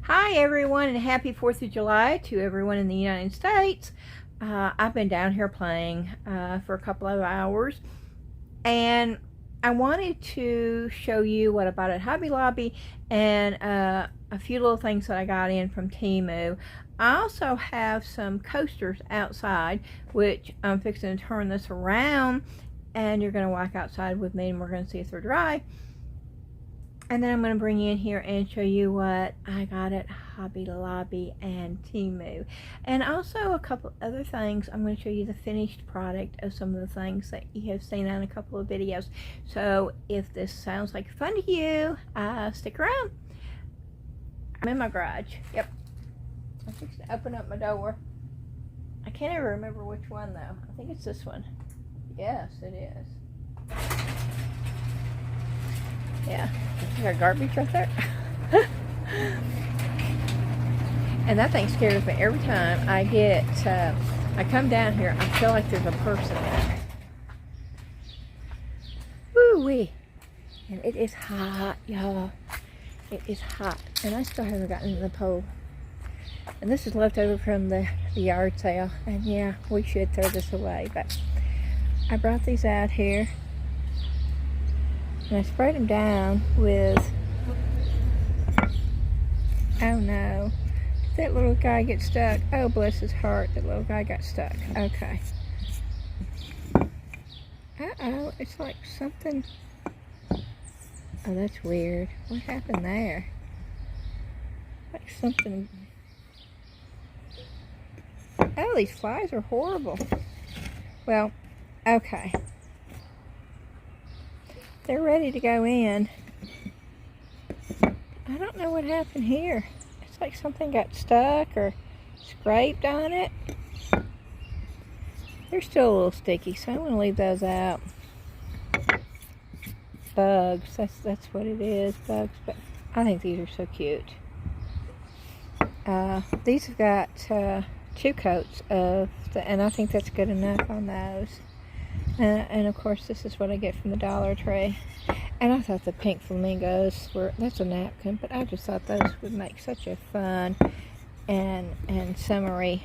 Hi everyone, and happy 4th of July to everyone in the United States. I've been down here playing for a couple of hours, and I wanted to show you what I bought at Hobby Lobby and a few little things that I got in from Temu. I also have some coasters outside, which I'm fixing to turn this around, and you're going to walk outside with me and we're going to see if they're dry. And then I'm going to bring you in here and show you what I got at Hobby Lobby and Temu. And also a couple other things. I'm going to show you the finished product of some of the things that you have seen on a couple of videos. So if this sounds like fun to you, stick around. I'm in my garage. Yep. I'm fixing to open up my door. I can't ever remember which one though. I think it's this one. Yes, it is. Yeah, I got garbage right there. And that thing scares me every time I get, I come down here, I feel like there's a person there. Woo-wee. And it is hot, y'all. It is hot. And I still haven't gotten to the pole. And this is left over from the yard sale. And yeah, we should throw this away. But I brought these out here. And I sprayed them down with, oh no, that little guy gets stuck. Oh, bless his heart, that little guy got stuck. Okay. Uh-oh, it's like something, oh, that's weird. What happened there? Like something, oh, these flies are horrible. Well, okay. They're ready to go in. I don't know what happened here. It's like something got stuck or scraped on it. They're still a little sticky, so I'm going to leave those out. Bugs, that's what it is, bugs. But I think these are so cute. These have got 2 coats of, and I think that's good enough on those. And of course this is what I get from the Dollar Tree. And I thought the pink flamingos were, that's a napkin, but I just thought those would make such a fun and summery,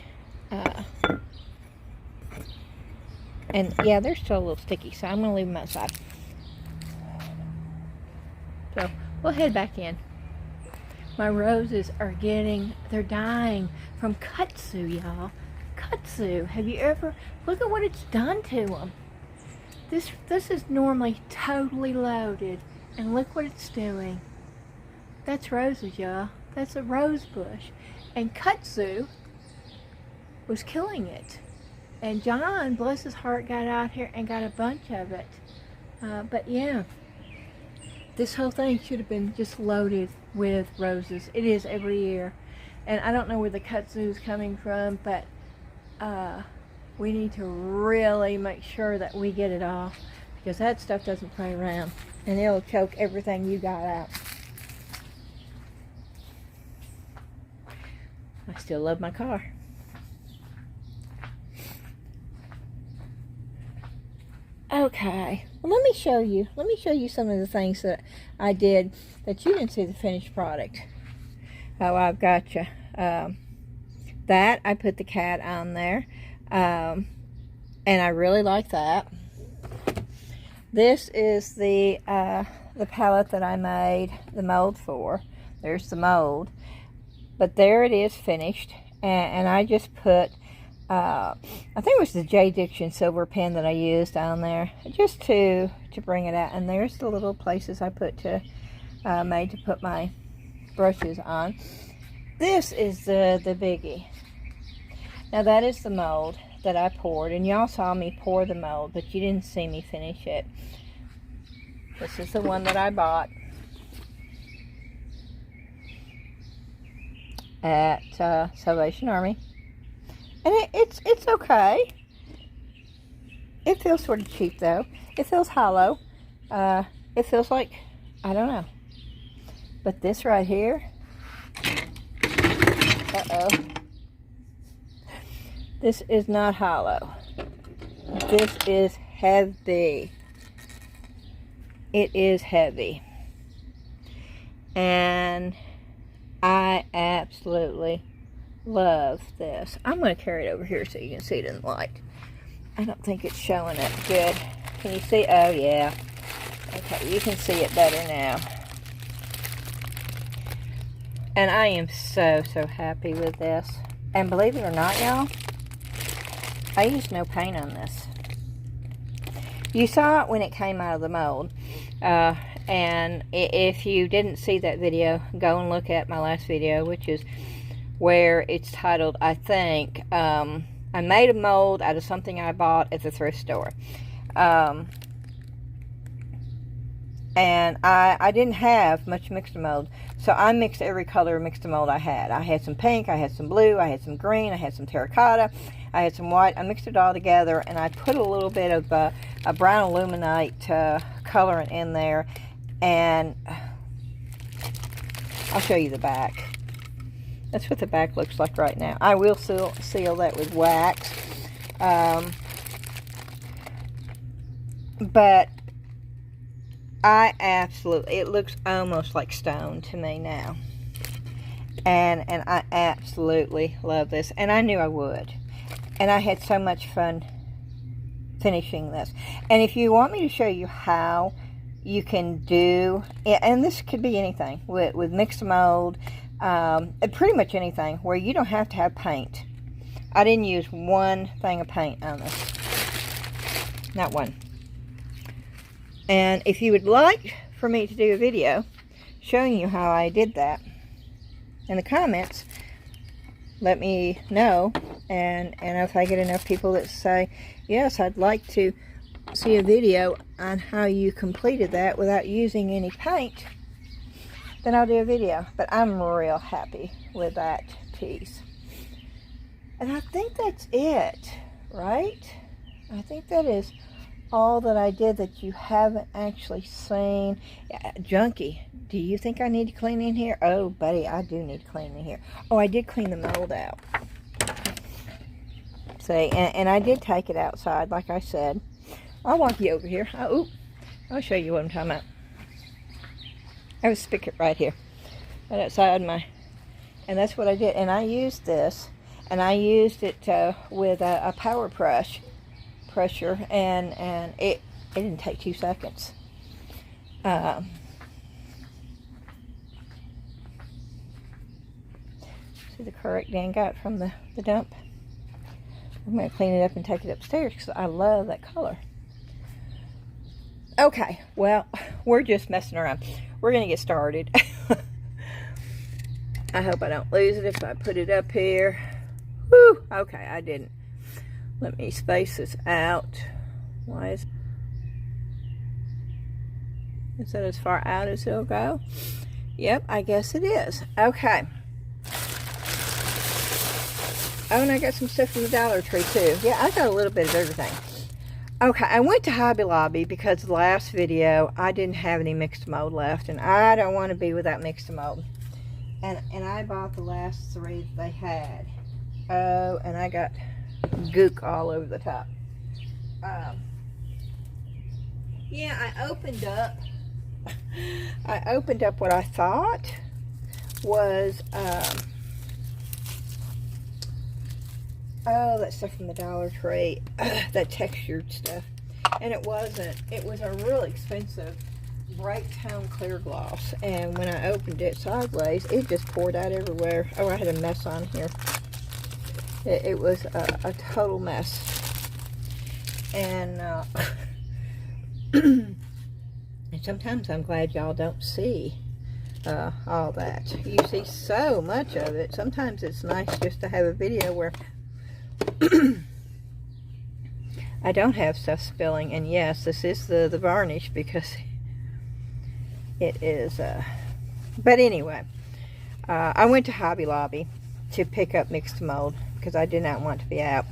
and yeah, they're still a little sticky, so I'm going to leave them outside. So we'll head back in. My roses are they're dying from kudzu, y'all. Kudzu, have you ever, look at what it's done to them. This is normally totally loaded, and look what it's doing. That's roses, y'all. That's a rose bush. And kudzu was killing it. And John, bless his heart, got out here and got a bunch of it. But yeah, this whole thing should have been just loaded with roses. It is every year. And I don't know where the kudzu is coming from, but we need to really make sure that we get it off, because that stuff doesn't play around and it'll choke everything you got out. I still love my car. Okay, well, let me show you some of the things that I did that you didn't see the finished product. Oh, I've got you. That I put the cat on there. And I really like that. This is the palette that I made the mold for. There's the mold, but there it is finished. And I just put, I think it was the J. Diction silver pen that I used on there, just to bring it out. And there's the little places I put made to put my brushes on. This is the biggie. Now that is the mold that I poured, and y'all saw me pour the mold, but you didn't see me finish it. This is the one that I bought at Salvation Army, and it's okay. It feels sort of cheap though. It feels hollow. It feels like, I don't know. But this right here, uh-oh. This is not hollow. This is heavy. It is heavy. And I absolutely love this. I'm going to carry it over here so you can see it in the light. I don't think it's showing up good. Can you see? Oh, yeah. Okay, you can see it better now. And I am so, so happy with this. And believe it or not, y'all, I used no paint on this. You saw it when it came out of the mold. And if you didn't see that video, go and look at my last video, which is where it's titled, I think, I made a mold out of something I bought at the thrift store. And I didn't have much mixed mold, so I mixed every color mixed mold I had. I had some pink, I had some blue, I had some green, I had some terracotta, I had some white. I mixed it all together, and I put a little bit of a brown illuminate colorant in there, and I'll show you the back. That's what the back looks like right now. I will seal that with wax, but I absolutely, it looks almost like stone to me now. And I absolutely love this. And I knew I would. And I had so much fun finishing this. And if you want me to show you how you can do, and this could be anything, with mixed mold, pretty much anything, where you don't have to have paint. I didn't use one thing of paint on this. Not one. And if you would like for me to do a video showing you how I did that, in the comments, let me know. And if I get enough people that say, yes, I'd like to see a video on how you completed that without using any paint, then I'll do a video. But I'm real happy with that piece. And I think that's it, right? I think that is all that I did that you haven't actually seen. Junkie, do you think I need to clean in here? Oh, buddy, I do need to clean in here. Oh, I did clean the mold out. See, and I did take it outside, like I said. I'll walk you over here. I'll show you what I'm talking about. I have a spigot right here, right outside and that's what I did. And I used this, and I used it with a power pressure, and it didn't take 2 seconds. See the correct Dan got from the dump. I'm going to clean it up and take it upstairs because I love that color. Okay, well, we're just messing around. We're going to get started. I hope I don't lose it if I put it up here. Woo! Okay, I didn't. Let me space this out. Why is that as far out as it'll go? Yep, I guess it is. Okay. Oh, and I got some stuff from the Dollar Tree too. Yeah, I got a little bit of everything. Okay, I went to Hobby Lobby because the last video I didn't have any mixed mold left, and I don't want to be without mixed mold. And I bought the last 3 that they had. Oh, and I got gook all over the top. Yeah, I opened up what I thought was oh, that stuff from the Dollar Tree, that textured stuff, and it wasn't. It was a real expensive bright tone clear gloss, and when I opened it sideways, it just poured out everywhere. Oh, I had a mess on here. It was a total mess. And and sometimes I'm glad y'all don't see all that. You see so much of it. Sometimes it's nice just to have a video where I don't have stuff spilling. And yes, this is the varnish because it is but anyway, I went to Hobby Lobby to pick up mixed mold because I did not want to be out.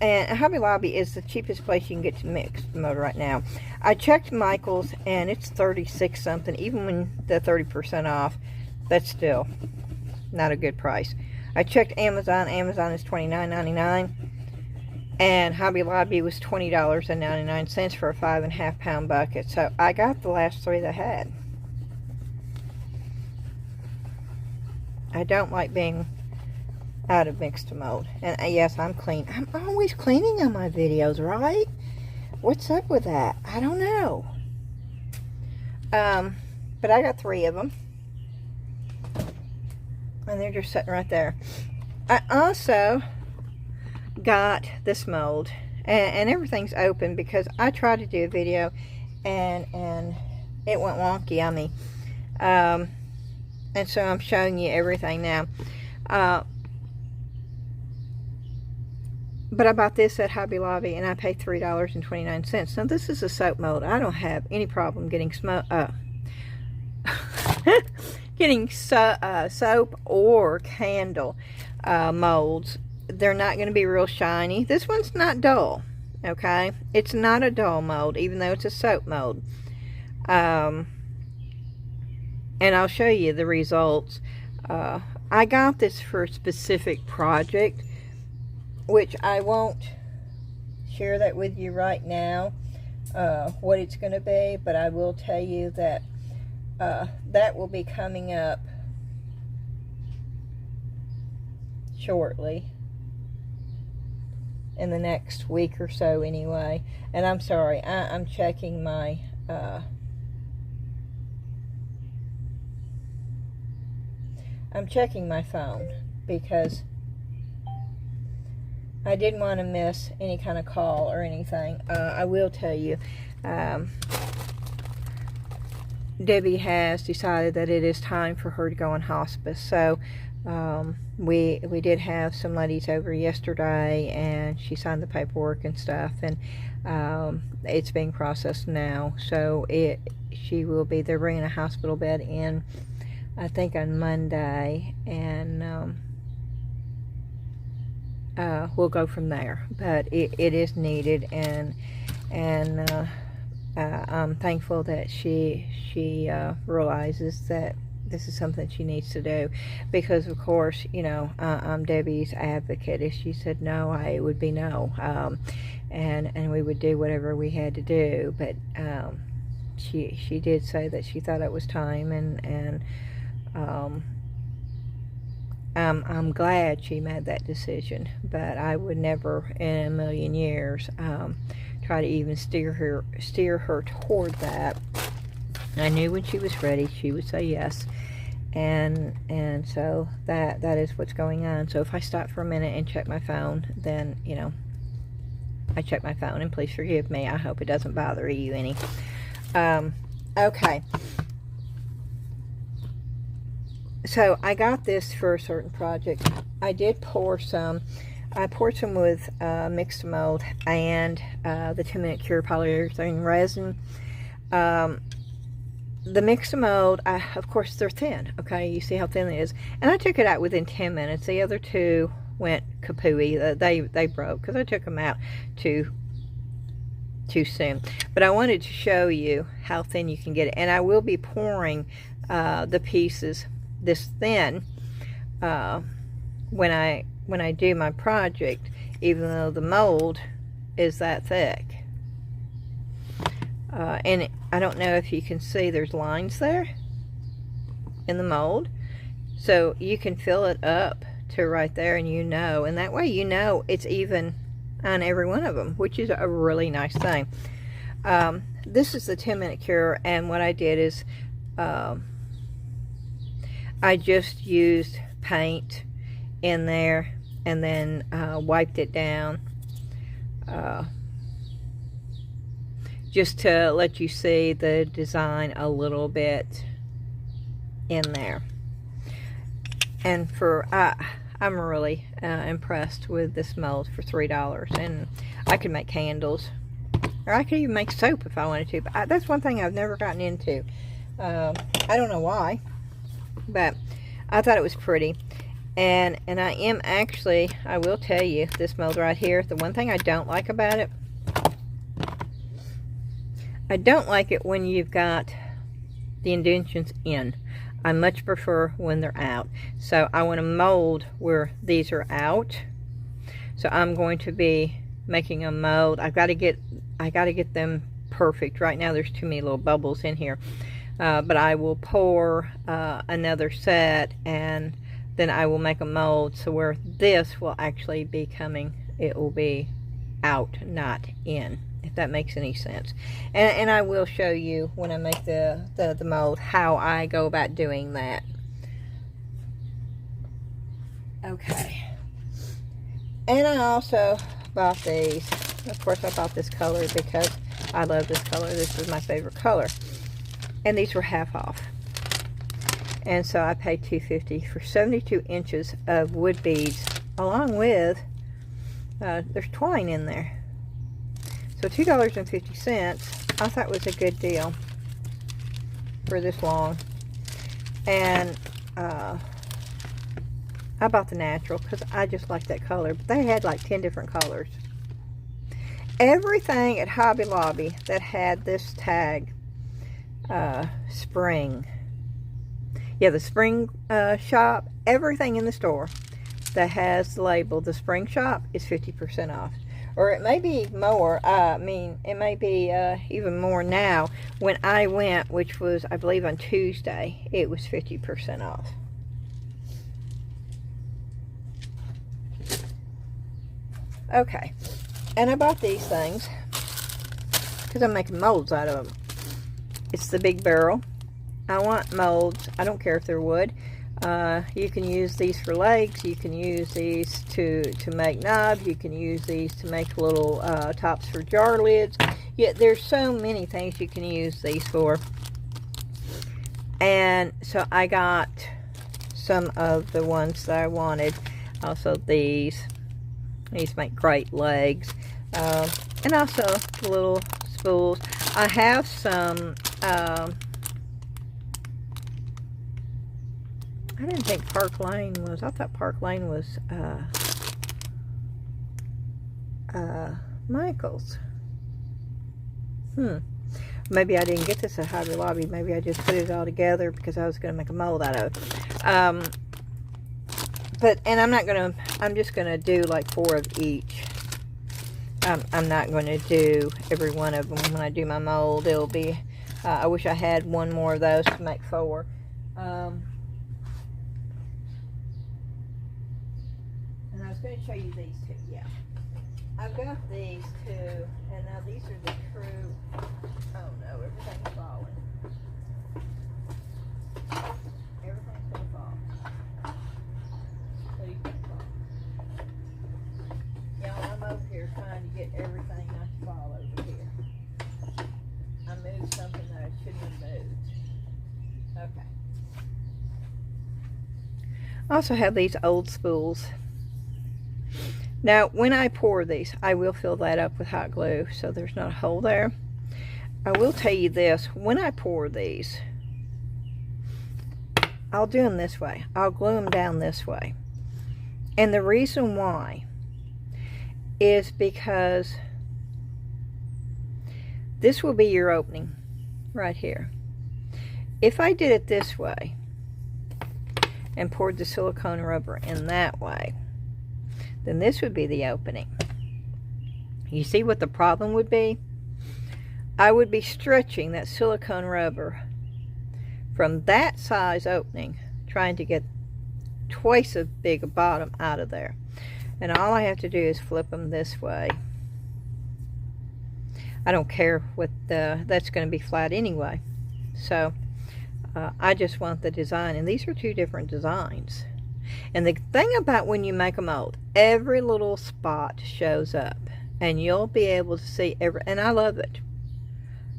And Hobby Lobby is the cheapest place you can get to mixed mold right now. I checked Michael's and it's 36 something. Even when the 30% off, that's still not a good price. I checked Amazon. Amazon is $29.99, and Hobby Lobby was $20.99 for a 5.5 pound bucket. So I got the last 3 they had. I don't like being out of mixed mold. And yes, I'm clean. I'm always cleaning on my videos, right? What's up with that? I don't know. But I got 3 of them. And they're just sitting right there. I also got this mold. And everything's open because I tried to do a video and it went wonky on me. And so I'm showing you everything now. But I bought this at Hobby Lobby and I paid $3.29. Now this is a soap mold. I don't have any problem getting soap or candle molds. They're not going to be real shiny. This one's not dull, okay? It's not a dull mold, even though it's a soap mold. And I'll show you the results. I got this for a specific project, which I won't share that with you right now, what it's going to be, but I will tell you that that will be coming up shortly, in the next week or so anyway. And I'm sorry, I'm checking my phone because I didn't want to miss any kind of call or anything. I will tell you, Debbie has decided that it is time for her to go on hospice. So we did have some ladies over yesterday, and she signed the paperwork and stuff, and it's being processed now. So she will be, they're bringing a hospital bed in, I think, on Monday, and we'll go from there. But it is needed, and I'm thankful that she realizes that this is something she needs to do, because of course, you know, I'm Debbie's advocate. If she said no, it would be no, and we would do whatever we had to do. But she did say that she thought it was time, and I'm glad she made that decision. But I would never in a million years try to even steer her toward that. I knew when she was ready, she would say yes, and so that is what's going on. So if I stop for a minute and check my phone, then, you know, I check my phone, and please forgive me. I hope it doesn't bother you any. Okay. So I got this for a certain project. I did pour some. I poured some with mixed mold and the 10-minute cure polyurethane resin. The mixed mold, of course, they're thin. Okay, you see how thin it is. And I took it out within 10 minutes. The other two went kapooey. They broke because I took them out too soon. But I wanted to show you how thin you can get it. And I will be pouring the pieces this thin when I do my project, even though the mold is that thick. And I don't know if you can see, there's lines there in the mold, so you can fill it up to right there, and you know, and that way you know it's even on every one of them, which is a really nice thing. This is the 10-minute cure, and what I did is I just used paint in there and then wiped it down just to let you see the design a little bit in there. And I'm really impressed with this mold for $3, and I could make candles, or I could even make soap if I wanted to. But that's one thing I've never gotten into. I don't know why, but I thought it was pretty. And I am actually, I will tell you, this mold right here, the one thing I don't like about it, I don't like it when you've got the indentions in. I much prefer when they're out. So I want to mold where these are out. So I'm going to be making a mold. I got to get them perfect. Right now there's too many little bubbles in here. But I will pour another set and then I will make a mold so where this will actually be coming, it will be out, not in, if that makes any sense. And I will show you when I make the mold how I go about doing that. Okay. And I also bought these. Of course, I bought this color because I love this color. This is my favorite color. And these were half off. And so I paid $2.50 for 72 inches of wood beads, along with, there's twine in there. So $2.50 I thought was a good deal for this long. And I bought the natural because I just like that color. But they had like 10 different colors. Everything at Hobby Lobby that had this tag, spring. Yeah, the spring shop, everything in the store that has the label, the spring shop, is 50% off. Or it may be more, it may be even more now. When I went, which was, I believe, on Tuesday, it was 50% off. Okay, and I bought these things because I'm making molds out of them. It's the big barrel. I want molds. I don't care if they're wood. You can use these for legs. You can use these to make knobs. You can use these to make little tops for jar lids. Yeah, there's so many things you can use these for. And so I got some of the ones that I wanted. Also these. These make great legs. And also the little spools. I have some... I didn't think Park Lane was, I thought Park Lane was Michael's. Maybe I didn't get this at Hobby Lobby. Maybe I just put it all together because I was going to make a mold out of it. And I'm just going to do like 4 of each. I'm not going to do every one of them. When I do my mold, it'll be, I wish I had one more of those to make 4. And I was going to show you these 2, yeah. I've got these 2, and now these are the true, oh no, everything's falling. Everything's going to fall. Please don't fall. Y'all, I'm over here trying to get everything not to fall over here. I moved something that I shouldn't have moved. Okay. I also have these old spools. Now, when I pour these, I will fill that up with hot glue so there's not a hole there. I will tell you this, when I pour these, I'll do them this way. I'll glue them down this way. And the reason why is because this will be your opening right here. If I did it this way and poured the silicone rubber in that way, then this would be the opening. You see what the problem would be? I would be stretching that silicone rubber from that size opening, trying to get twice as big a bottom out of there. And all I have to do is flip them this way. I don't care what that's going to be flat anyway. So I just want the design. And these are 2 different designs. And the thing about when you make a mold, every little spot shows up. And you'll be able to see and I love it.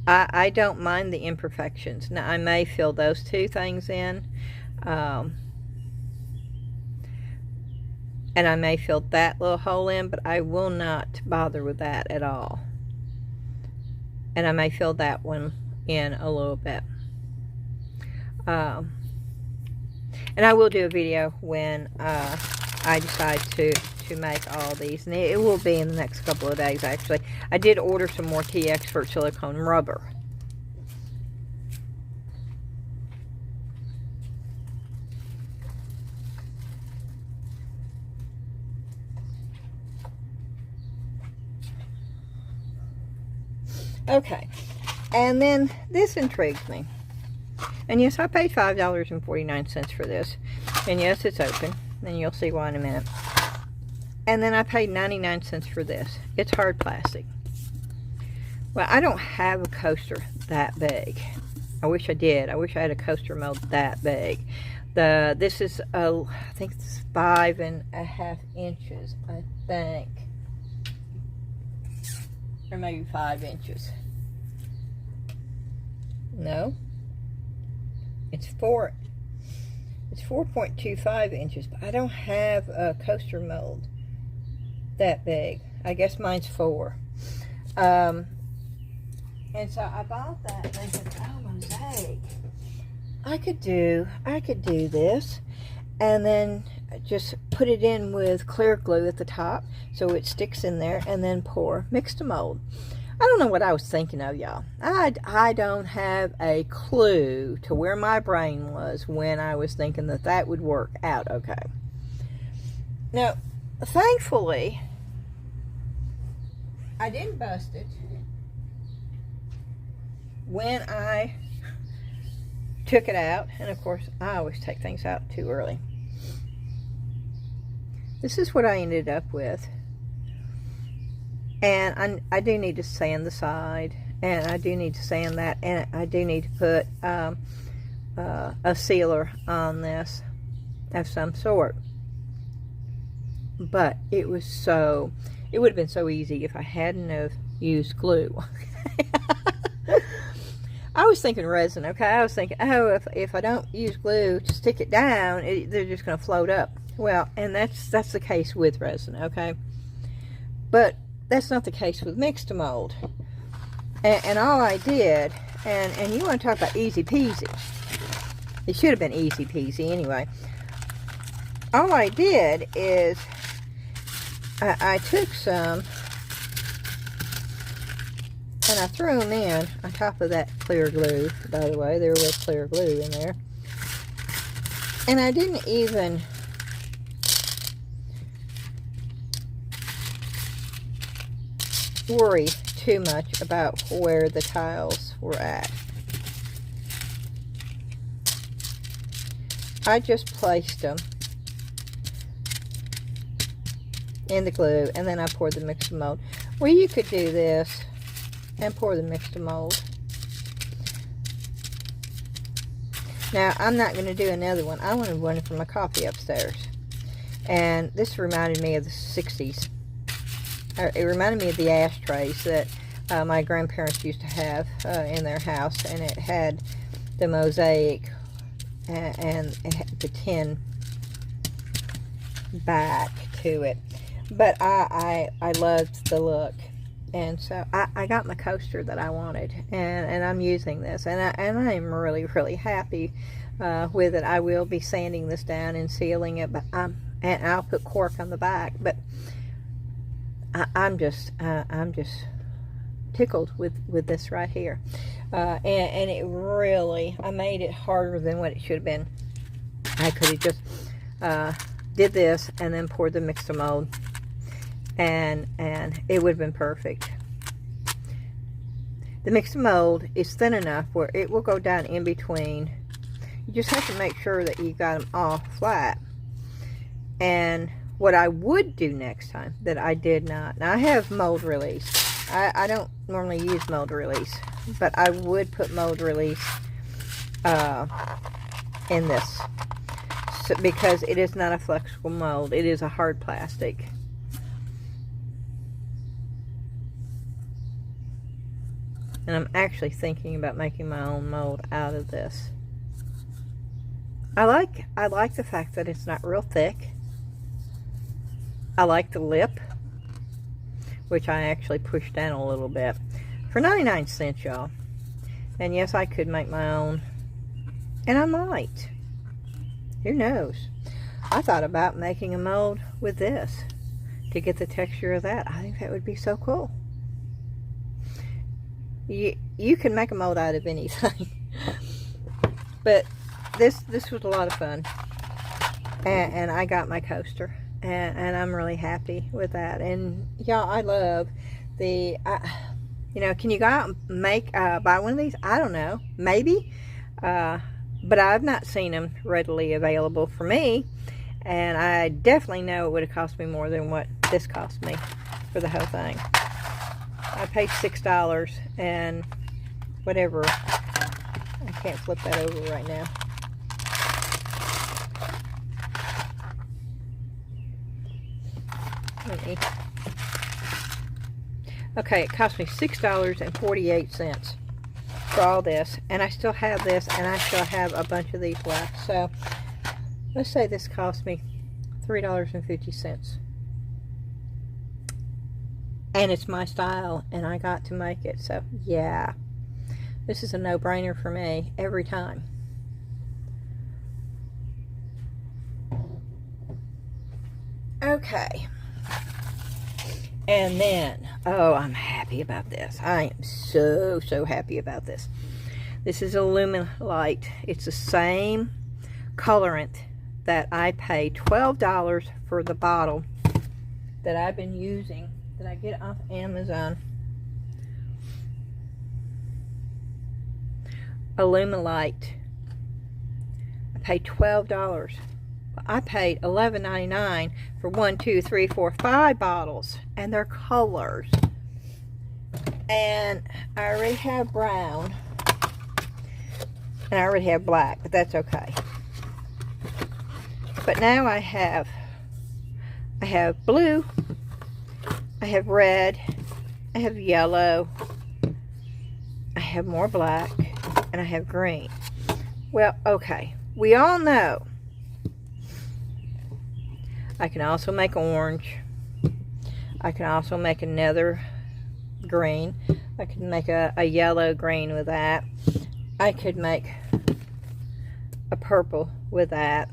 I don't mind the imperfections. Now, I may fill those 2 things in. And I may fill that little hole in, but I will not bother with that at all. And I may fill that one in a little bit. And I will do a video when I decide to make all these. And it will be in the next couple of days, actually. I did order some more T-Expert silicone rubber. Okay, and then this intrigues me. And yes, I paid $5.49 for this. And yes, it's open, and you'll see why in a minute. And then I paid 99 cents for this. It's hard plastic. Well, I don't have a coaster that big. I wish I did. I wish I had a coaster mold that big. This is, I think it's 5.5 inches, I think. Or maybe 5 inches. No. It's 4.25 inches, but I don't have a coaster mold that big. I guess mine's 4. And so I bought that thinking, oh, mosaic. I could do this, and then just put it in with clear glue at the top so it sticks in there, and then pour mix to mold. I don't know what I was thinking of, y'all. I don't have a clue to where my brain was when I was thinking that that would work out okay. Now, thankfully, I didn't bust it when I took it out. And of course, I always take things out too early. This is what I ended up with. And I do need to sand the side, and I do need to sand that, and I do need to put a sealer on this of some sort. But it would have been so easy if I hadn't have used glue. I was thinking resin, okay? I was thinking, oh, if I don't use glue to stick it down, they're just going to float up. Well, and that's the case with resin, okay? But that's not the case with mix to mold. And all I did, and you want to talk about easy peasy. It should have been easy peasy anyway. All I did is I took some and I threw them in on top of that clear glue. By the way, there was clear glue in there. And I didn't even worry too much about where the tiles were at. I just placed them in the glue, and then I poured the mix mold. Well, you could do this and pour the mixed mold. Now, I'm not going to do another one. I wanted one for my coffee upstairs. And this reminded me of the 60s. It reminded me of the ashtrays that my grandparents used to have in their house. And it had the mosaic and it had the tin back to it. But I loved the look. And so I got my coaster that I wanted, and I'm using this, and I am really, really happy with it. I will be sanding this down and sealing it, but and I'll put cork on the back. But I'm just tickled with this right here, and it really, I made it harder than what it should have been. I could have just did this and then poured the mixer mold. And it would have been perfect. The mixed mold is thin enough where it will go down in between. You just have to make sure that you got them all flat. And what I would do next time that I did not, now I have mold release. I don't normally use mold release, but I would put mold release in this because it is not a flexible mold. It is a hard plastic. And I'm actually thinking about making my own mold out of this. I like the fact that it's not real thick. I like the lip, which I actually pushed down a little bit. For 99 cents, y'all. And yes, I could make my own. And I might. Who knows? I thought about making a mold with this to get the texture of that. I think that would be so cool. You can make a mold out of anything. But this was a lot of fun. And I got my coaster. And I'm really happy with that. And y'all, I love the, you know, can you go out and make, buy one of these? I don't know. Maybe. but I've not seen them readily available for me, and I definitely know it would have cost me more than what this cost me for the whole thing. I paid $6 and whatever. I can't flip that over right now. Okay, it cost me $6.48 for all this, and I still have this, and I still have a bunch of these left. So let's say this cost me $3.50, and it's my style, and I got to make it. So yeah, this is a no-brainer for me every time. Okay. And then, oh, I'm happy about this. I am so happy about this. This is Illuminate. It's the same colorant that I paid $12 for the bottle that I've been using, that I get off Amazon. Illuminate. I paid $12. I paid $11.99 for 1, 2, 3, 4, 5 bottles, and they're colors. And I already have brown, and I already have black, but that's okay. But now I have blue, I have red, I have yellow, I have more black, and I have green. Well, okay, we all know I can also make orange. I can also make another green. I could make a yellow green with that. I could make a purple with that.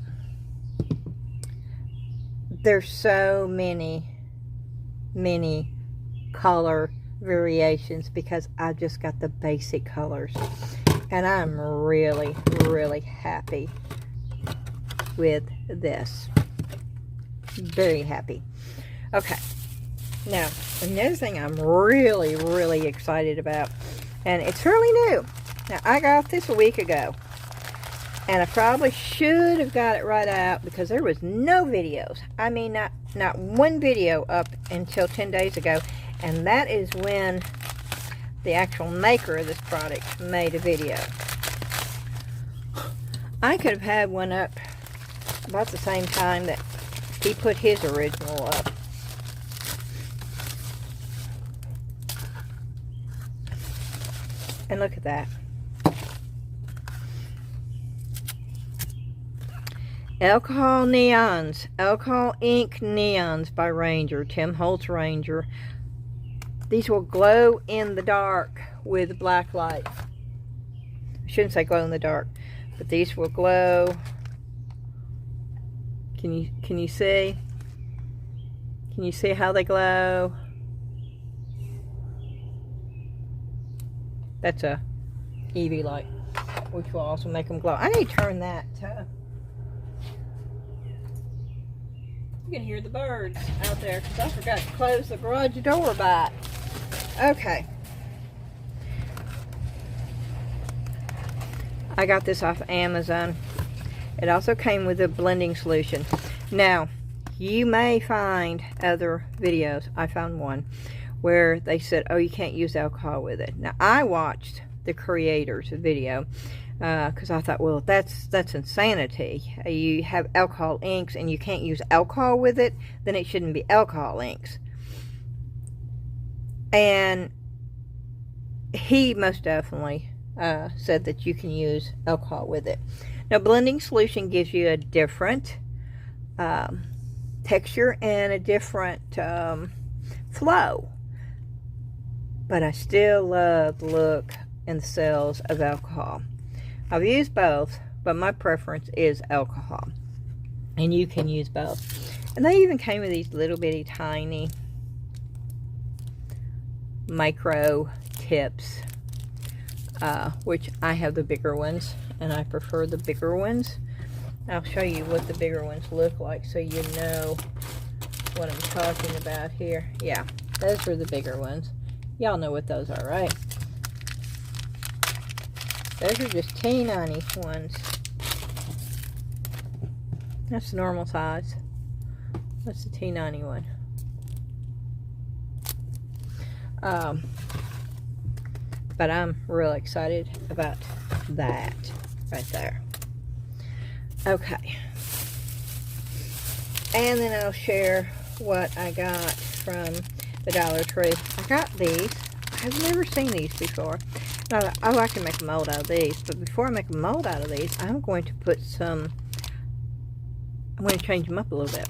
There's so many color variations because I've just got the basic colors. And I'm really happy with this. Very happy. Okay, now another thing I'm really excited about, and it's really new. Now I got this a week ago, and I probably should have got it right out because there was no videos. I mean, not one video up until 10 days ago, and that is when the actual maker of this product made a video. I could have had one up about the same time that he put his original up. And look at that. Alcohol neons. Alcohol ink neons by Ranger. Tim Holtz Ranger. These will glow in the dark with black light. I shouldn't say glow in the dark, but these will glow. Can you see? Can you see how they glow? That's a EV light, which will also make them glow. I need to turn that. You can hear the birds out there because I forgot to close the garage door back. Okay. I got this off Amazon. It also came with a blending solution. Now, you may find other videos. I found one where they said, oh, you can't use alcohol with it. Now, I watched the creator's video because I thought, well, that's insanity. You have alcohol inks and you can't use alcohol with it, then it shouldn't be alcohol inks. And he most definitely said that you can use alcohol with it. Now, blending solution gives you a different texture and a different flow. But I still love the look and the smells of alcohol. I've used both, but my preference is alcohol. And you can use both. And they even came with these little bitty tiny micro tips, which I have the bigger ones, and I prefer the bigger ones. I'll show you what the bigger ones look like so you know what I'm talking about here. Yeah, those are the bigger ones. Y'all know what those are, right? Those are just teeny ones. That's the normal size. That's the T91. But I'm real excited about that right there. Okay. And then I'll share what I got from the Dollar Tree. I got these. I've never seen these before. Oh, I can make a mold out of these. But before I make a mold out of these, I'm going to put some... I'm going to change them up a little bit.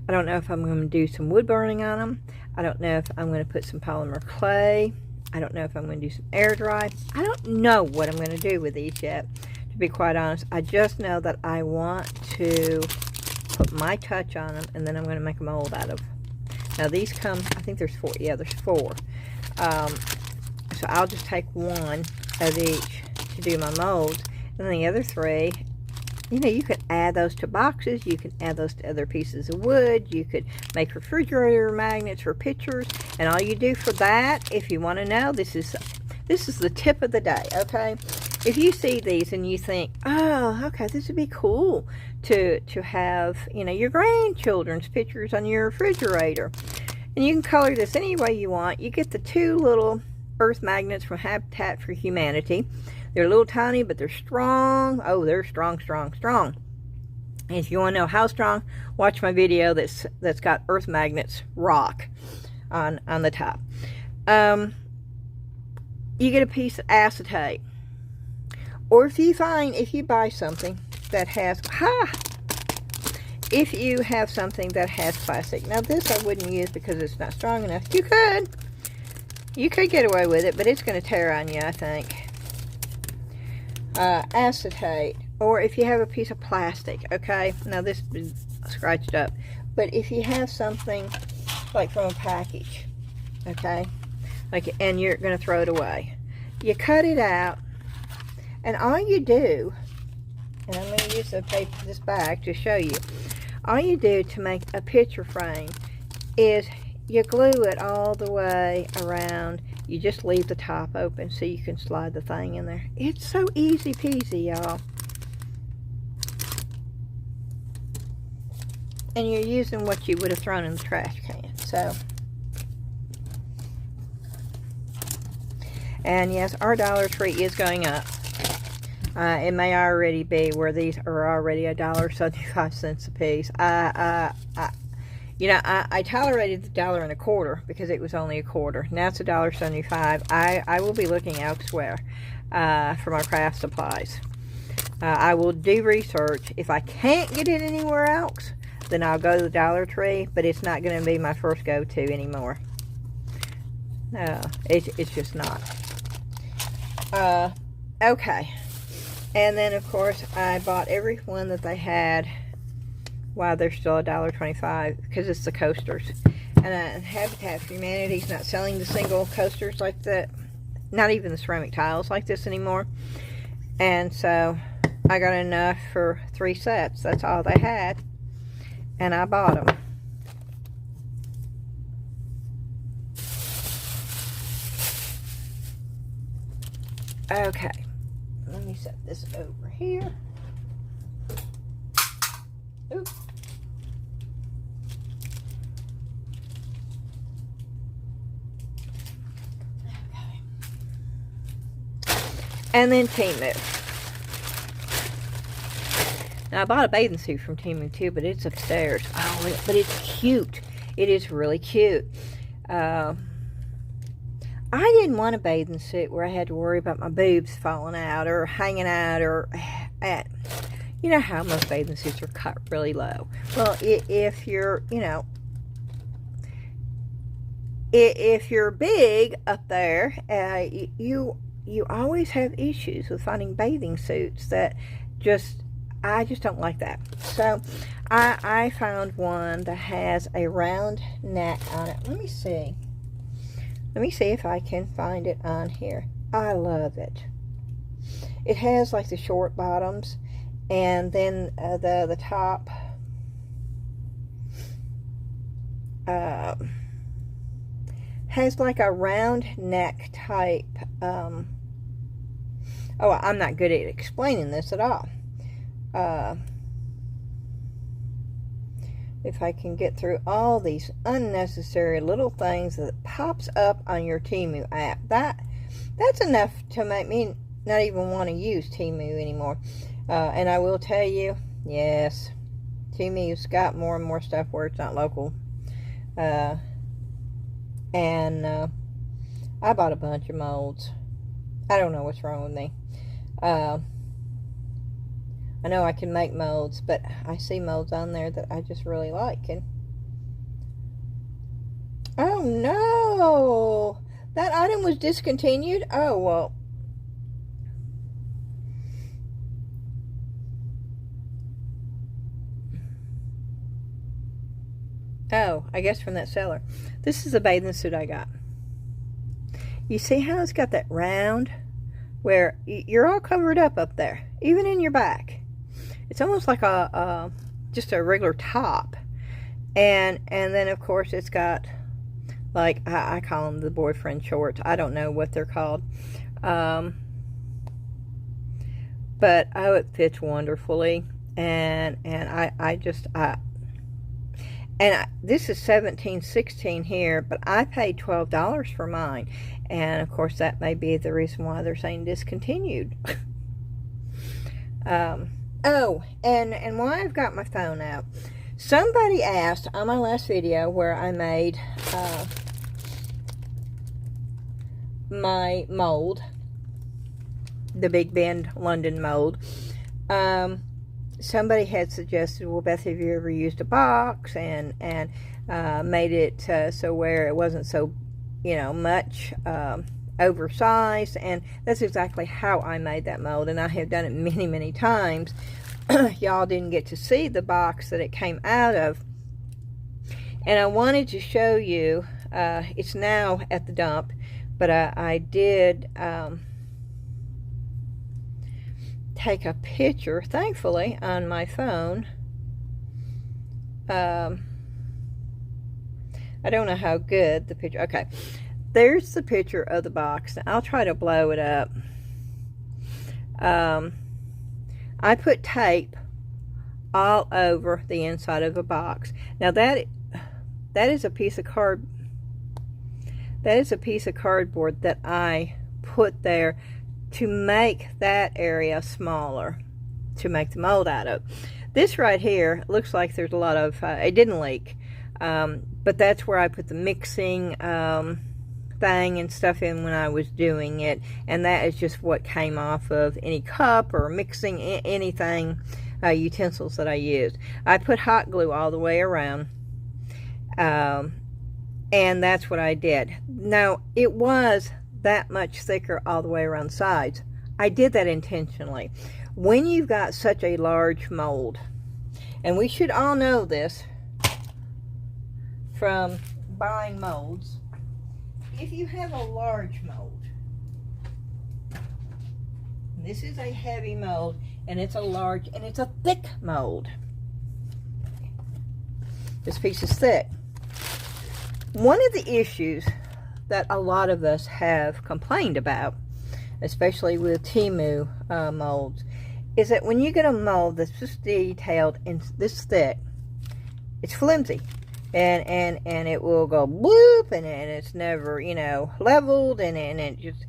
I don't know if I'm going to do some wood burning on them. I don't know if I'm going to put some polymer clay. I don't know if I'm going to do some air dry. I don't know what I'm going to do with these yet, to be quite honest. I just know that I want to put my touch on them, and then I'm going to make a mold out of them. Now these come, I think there's 4. Yeah, there's 4. So I'll just take one of each to do my molds, and then the other 3, you know, you can add those to boxes, you can add those to other pieces of wood, you could make refrigerator magnets for pictures, and all you do for that, if you want to know, this is the tip of the day, okay? If you see these and you think, oh, okay, this would be cool to have, you know, your grandchildren's pictures on your refrigerator, and you can color this any way you want. You get the 2 little earth magnets from Habitat for Humanity. They're a little tiny, but they're strong. Oh, they're strong, strong, strong. And if you want to know how strong, watch my video that's got earth magnets rock on the top. You get a piece of acetate. Or if you buy something that has, if you have something that has plastic. Now this I wouldn't use because it's not strong enough. You could get away with it, but it's going to tear on you, I think. Acetate, or if you have a piece of plastic, okay? Now this is scratched up, but if you have something like from a package, okay, like, and you're going to throw it away, you cut it out, and all you do, and I'm going to use this bag to show you, all you do to make a picture frame is you glue it all the way around. You just leave the top open so you can slide the thing in there. It's so easy peasy, y'all. And you're using what you would have thrown in the trash can. So, and yes, our Dollar Tree is going up. It may already be where these are already $1.75 a piece. You know, I tolerated the $1.25 because it was only $1. Now it's $1.75. I will be looking elsewhere for my craft supplies. I will do research. If I can't get it anywhere else, then I'll go to the Dollar Tree, but it's not going to be my first go-to anymore. No, it's just not. Okay. And then, of course, I bought every one that they had while they're still $1.25 because it's the coasters. And Habitat for Humanity's not selling the single coasters like that, not even the ceramic tiles like this anymore. And so I got enough for 3 sets. That's all they had, and I bought them. Okay, let me set this over here. Oops. Okay. And then Temu. Now I bought a bathing suit from Temu too, but it's upstairs. Oh, but it's cute. It is really cute. I didn't want a bathing suit where I had to worry about my boobs falling out or hanging out or at. You know how most bathing suits are cut really low. Well, if you're, you know, if you're big up there, you always have issues with finding bathing suits that I just don't like that. So I found one that has a round neck on it. Let me see if I can find it on here. I love it. It has like the short bottoms, and then the top has like a round neck type. Oh, I'm not good at explaining this at all. if I can get through all these unnecessary little things that pops up on your Temu app. That's enough to make me not even want to use Temu anymore. And I will tell you, yes, Temu's got more and more stuff where it's not local. And I bought a bunch of molds. I don't know what's wrong with me. I know I can make molds, but I see molds on there that I just really like. And oh no, that item was discontinued. Oh well. Oh, I guess from that seller. This is a bathing suit I got. You see how it's got that round where you're all covered up there, even in your back. It's almost like a just a regular top, and then of course it's got, like, I call them the boyfriend shorts. I don't know what they're called, but oh, it fits wonderfully, and this is 17.16 here, but I paid $12 for mine, and of course that may be the reason why they're saying discontinued. Oh, and while I've got my phone out, somebody asked on my last video where I made my mold, the Big Bend London mold. Somebody had suggested, well, Beth, have you ever used a box and made it so where it wasn't so, much oversized? And that's exactly how I made that mold, and I have done it many, many times. Y'all didn't get to see the box that it came out of, and I wanted to show you. It's now at the dump, but I did take a picture, thankfully, on my phone. I don't know how good the picture. Okay, there's the picture of the box. Now, I'll try to blow it up. I put tape all over the inside of a box. Now that is a piece of cardboard that I put there to make that area smaller, to make the mold out of. This right here looks like there's a lot of, it didn't leak, but that's where I put the mixing thing and stuff in when I was doing it, and that is just what came off of any cup or mixing anything, utensils that I used. I put hot glue all the way around, and that's what I did. Now, it was that much thicker all the way around the sides. I did that intentionally. When you've got such a large mold, and we should all know this from buying molds, if you have a large mold, this is a heavy mold, and it's a large, and it's a thick mold. This piece is thick. One of the issues that a lot of us have complained about, especially with Temu molds, is that when you get a mold that's just detailed and this thick, it's flimsy, and it will go bloop, and it's never, leveled, and it just.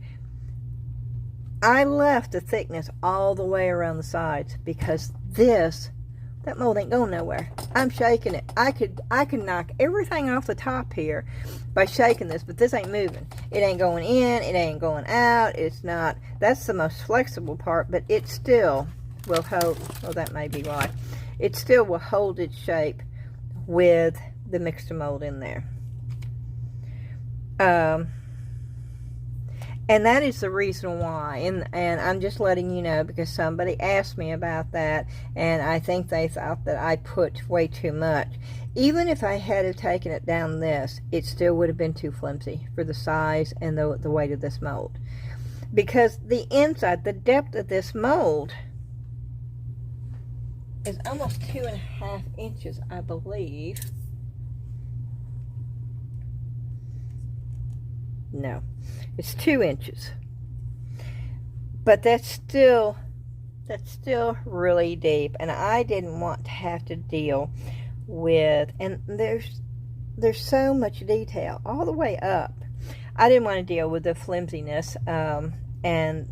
I left the thickness all the way around the sides because that mold ain't going nowhere. I'm shaking it. I could knock everything off the top here by shaking this, but this ain't moving. It ain't going in, it ain't going out. It's not. That's the most flexible part, but it still will hold. Well, that may be why. It still will hold its shape with the mixed mold in there. And that is the reason why, and I'm just letting you know because somebody asked me about that, and I think they thought that I put way too much. Even if I had have taken it down this, it still would have been too flimsy for the size and the weight of this mold. Because the inside, the depth of this mold is almost 2.5 inches, I believe. No, it's 2 inches, but that's still really deep, and I didn't want to have to deal with, and there's so much detail all the way up. I didn't want to deal with the flimsiness, and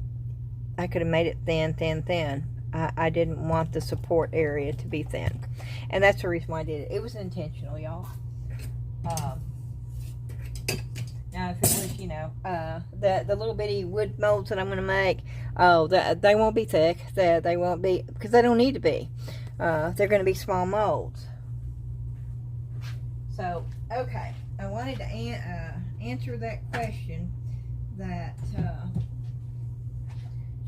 I could have made it thin, thin, thin. I didn't want the support area to be thin, and that's the reason why I did it. It was intentional, y'all. Now, if it was, you know, the little bitty wood molds that I'm going to make, they won't be thick. They won't be, because they don't need to be. They're going to be small molds. So, okay, I wanted to answer that question that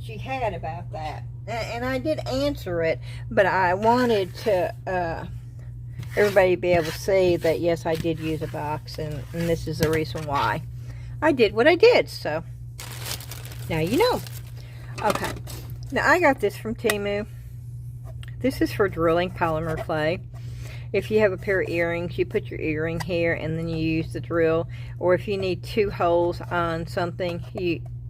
she had about that. And I did answer it, but I wanted to everybody be able to see that, yes, I did use a box, and this is the reason why I did what I did. So, now you know. Okay, now I got this from Temu. This is for drilling polymer clay. If you have a pair of earrings, you put your earring here and then you use the drill. Or if you need 2 holes on something,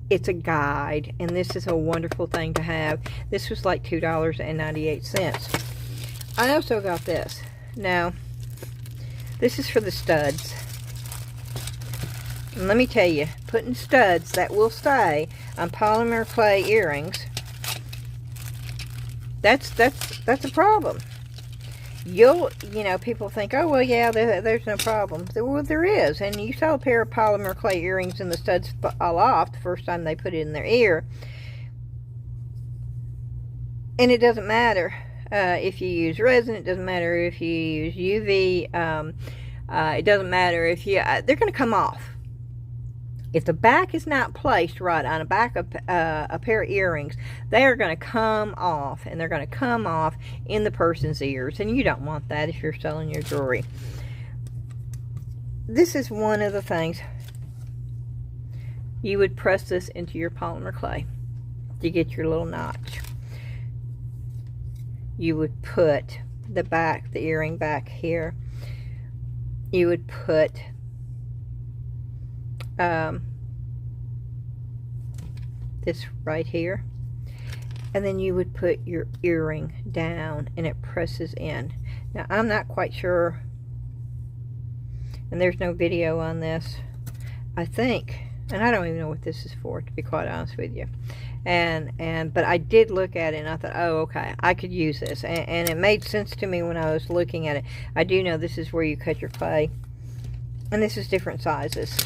it's a guide. And this is a wonderful thing to have. This was like $2.98. I also got this. Now, this is for the studs. And let me tell you, putting studs that will stay on polymer clay earrings, that's a problem. You know, people think, oh, well, yeah, there's no problem. Well, there is. And you saw a pair of polymer clay earrings and the studs fall off the first time they put it in their ear. And it doesn't matter if you use resin. It doesn't matter if you use UV. It doesn't matter if you... they're going to come off. If the back is not placed right on the back of a pair of earrings, they are going to come off, and they're going to come off in the person's ears, and you don't want that if you're selling your jewelry. This is one of the things. You would press this into your polymer clay to get your little notch. You would put the earring back here. You would put this right here, and then you would put your earring down and it presses in. Now, I'm not quite sure, and there's no video on this, I think, and I don't even know what this is for, to be quite honest with you. But I did look at it and I thought, oh, okay, I could use this, and it made sense to me when I was looking at it. I do know this is where you cut your clay, and this is different sizes.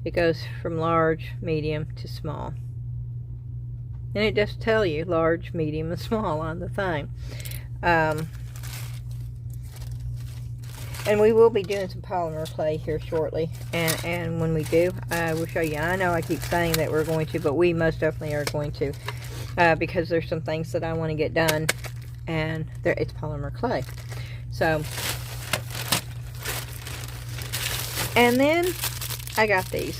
It goes from large, medium to small. And it does tell you large, medium, and small on the thing. And we will be doing some polymer clay here shortly. And when we do, I will show you. I know I keep saying that we're going to, but we most definitely are going to. Because there's some things that I want to get done. And it's polymer clay. So, and then I got these.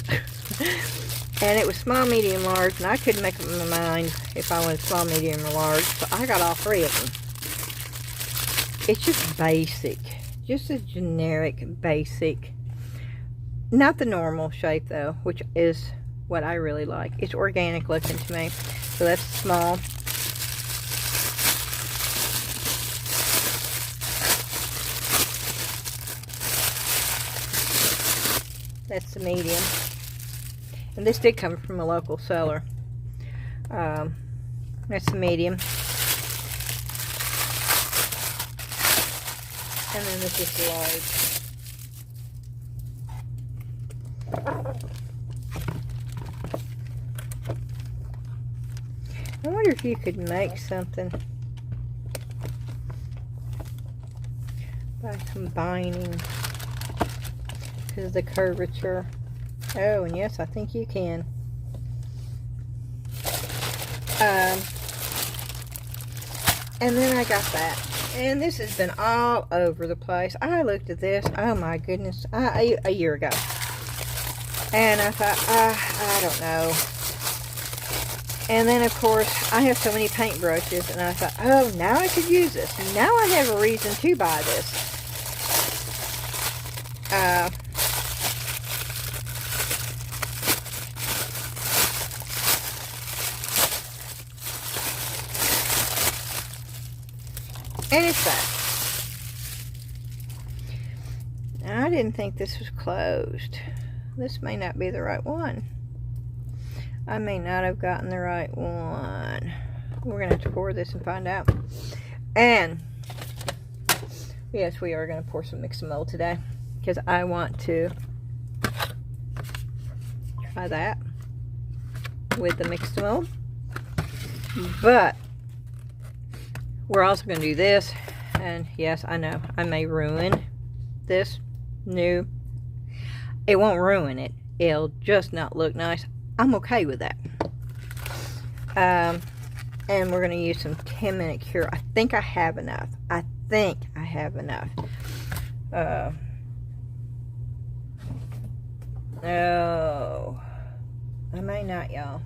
And it was small, medium, large, and I couldn't make up my mind if I wanted small, medium, or large, so I got all 3 of them. It's just basic. Just a generic, basic. Not the normal shape, though, which is what I really like. It's organic looking to me. So that's small. That's the medium. And this did come from a local seller. That's the medium. And then this is large. I wonder if you could make something by combining, because of the curvature. Oh, and yes, I think you can. And then I got that. And this has been all over the place. I looked at this, oh my goodness, a year ago. And I thought, I don't know. And then, of course, I have so many paintbrushes, and I thought, oh, now I could use this. Now I have a reason to buy this. And it's back. I didn't think this was closed. This may not be the right one. I may not have gotten the right one. We're going to have to pour this and find out. And, yes, we are going to pour some mix and mold today. Because I want to try that with the mixed mold. But we're also going to do this. And, yes, I know, I may ruin this new. It won't ruin it. It'll just not look nice. I'm okay with that. And we're going to use some 10-minute cure. I think I have enough. I think I have enough. Oh. I may not, y'all.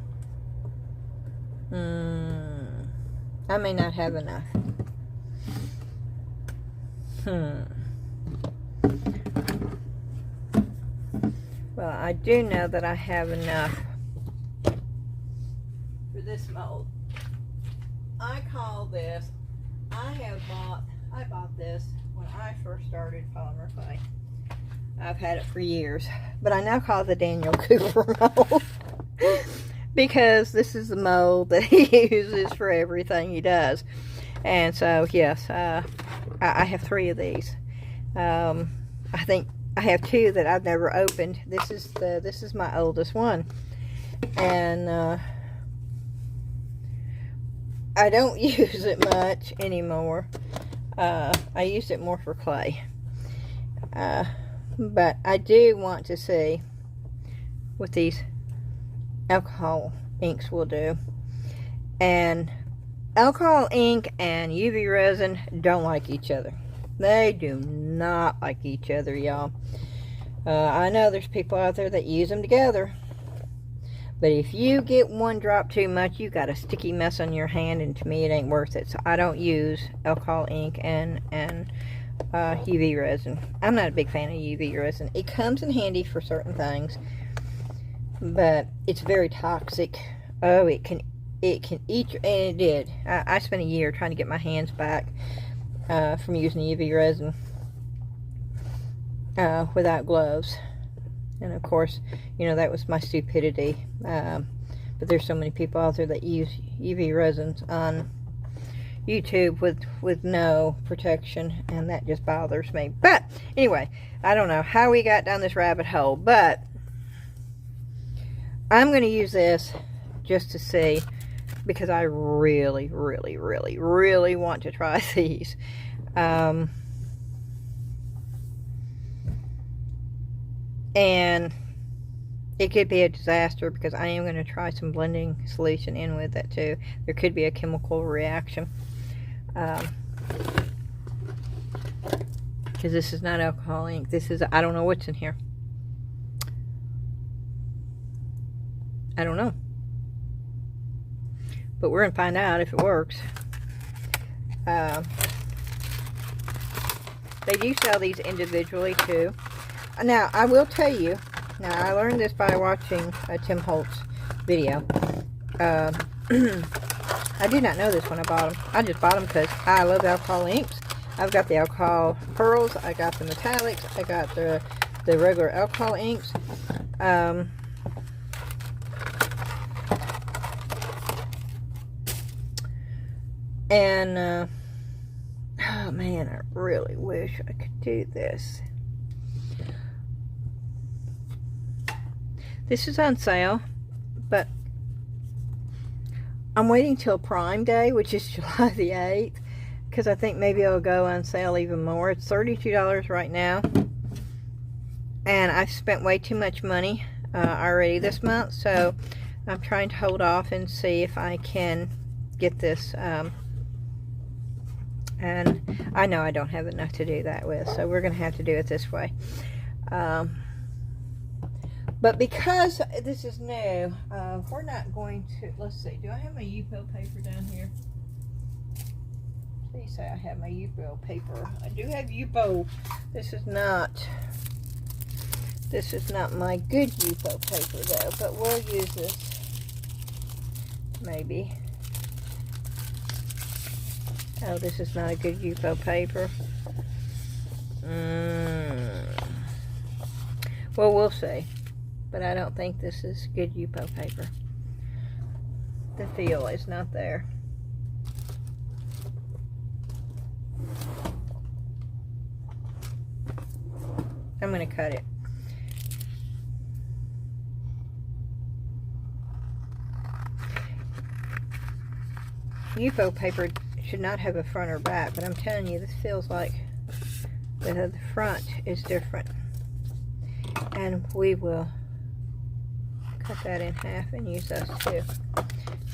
I may not have enough. Well, I do know that I have enough for this mold. I call this, I bought this when I first started polymer clay. I've had it for years, but I now call it the Daniel Cooper mold because this is the mold that he uses for everything he does. And so, yes, I have 3 of these. I think I have 2 that I've never opened. This is my oldest one, and I don't use it much anymore. I use it more for clay, but I do want to see what these alcohol inks will do. And alcohol ink and UV resin don't like each other. They do not like each other, y'all. I know there's people out there that use them together. But if you get one drop too much, you got a sticky mess on your hand, and to me it ain't worth it. So I don't use alcohol ink and UV resin. I'm not a big fan of UV resin. It comes in handy for certain things, but it's very toxic. Oh, it can eat your, and it did. I spent a year trying to get my hands back from using UV resin without gloves. And of course, you know, that was my stupidity. But there's so many people out there that use UV resins on YouTube with no protection, and that just bothers me. But anyway, I don't know how we got down this rabbit hole, but I'm going to use this just to see, because I really, really, really, really want to try these. And it could be a disaster, because I am going to try some blending solution in with it too. There could be a chemical reaction. Because this is not alcohol ink. This is, I don't know what's in here. I don't know. But we're going to find out if it works. They do sell these individually too. Now, I will tell you, now I learned this by watching a Tim Holtz video. I did not know this when I bought them. I just bought them because I love alcohol inks. I've got the alcohol pearls, I got the metallics, I got the regular alcohol inks. Oh man, I really wish I could do this. This is on sale, but I'm waiting till Prime Day, which is July the 8th, because I think maybe it'll go on sale even more. It's $32 right now, and I've spent way too much money already this month, so I'm trying to hold off and see if I can get this. And I know I don't have enough to do that with, so we're going to have to do it this way. But because this is new, we're not going to, let's see, do I have my U-Pill paper down here? Please say I have my U-Pill paper. I do have U-Pill. This is not my good U-Pill paper though, but we'll use this, maybe. Oh, this is not a good UPO paper. Well, we'll see. But I don't think this is good UPO paper. The feel is not there. I'm going to cut it. UPO paper should not have a front or back, but I'm telling you, this feels like the front is different. And we will cut that in half and use those two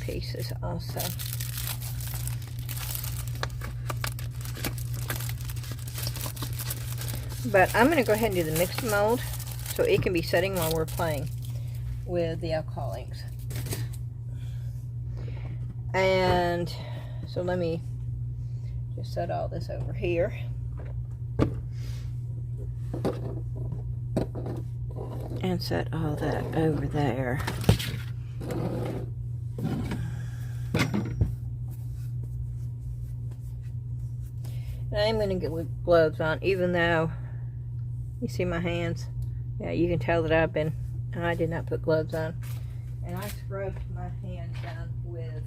pieces also. But I'm going to go ahead and do the mixed mold so it can be setting while we're playing with the alcohol inks. And so let me just set all this over here. And set all that over there. And I'm going to get gloves on, even though you see my hands. Yeah, you can tell that I did not put gloves on. And I scrubbed my hands down with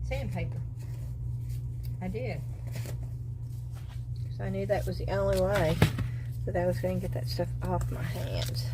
sandpaper. I did. Because I knew that was the only way that I was going to get that stuff off my hands.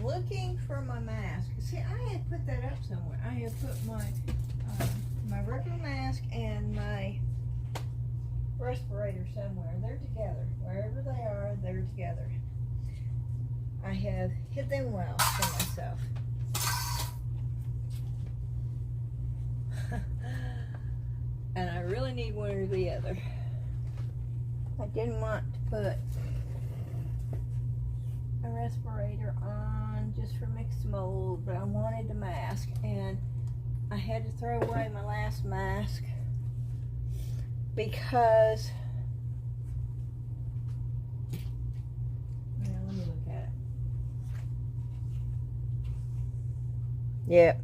Looking for my mask. See, I had put that up somewhere. I had put my my regular mask and my respirator somewhere. They're together. Wherever they are, they're together. I have hid them well for myself. And I really need one or the other. I didn't want to put a respirator on just for mixed mold, but I wanted the mask, and I had to throw away my last mask because let me look at it. Yeah,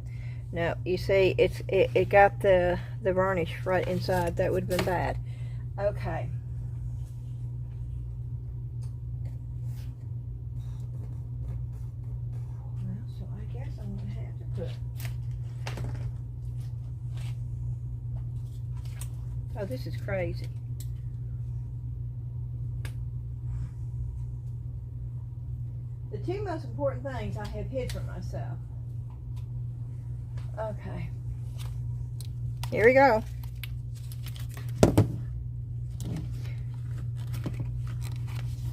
no, you see, it got the varnish right inside. That would have been bad. Okay. Oh, this is crazy. The two most important things I have hid from myself. Okay. Here we go.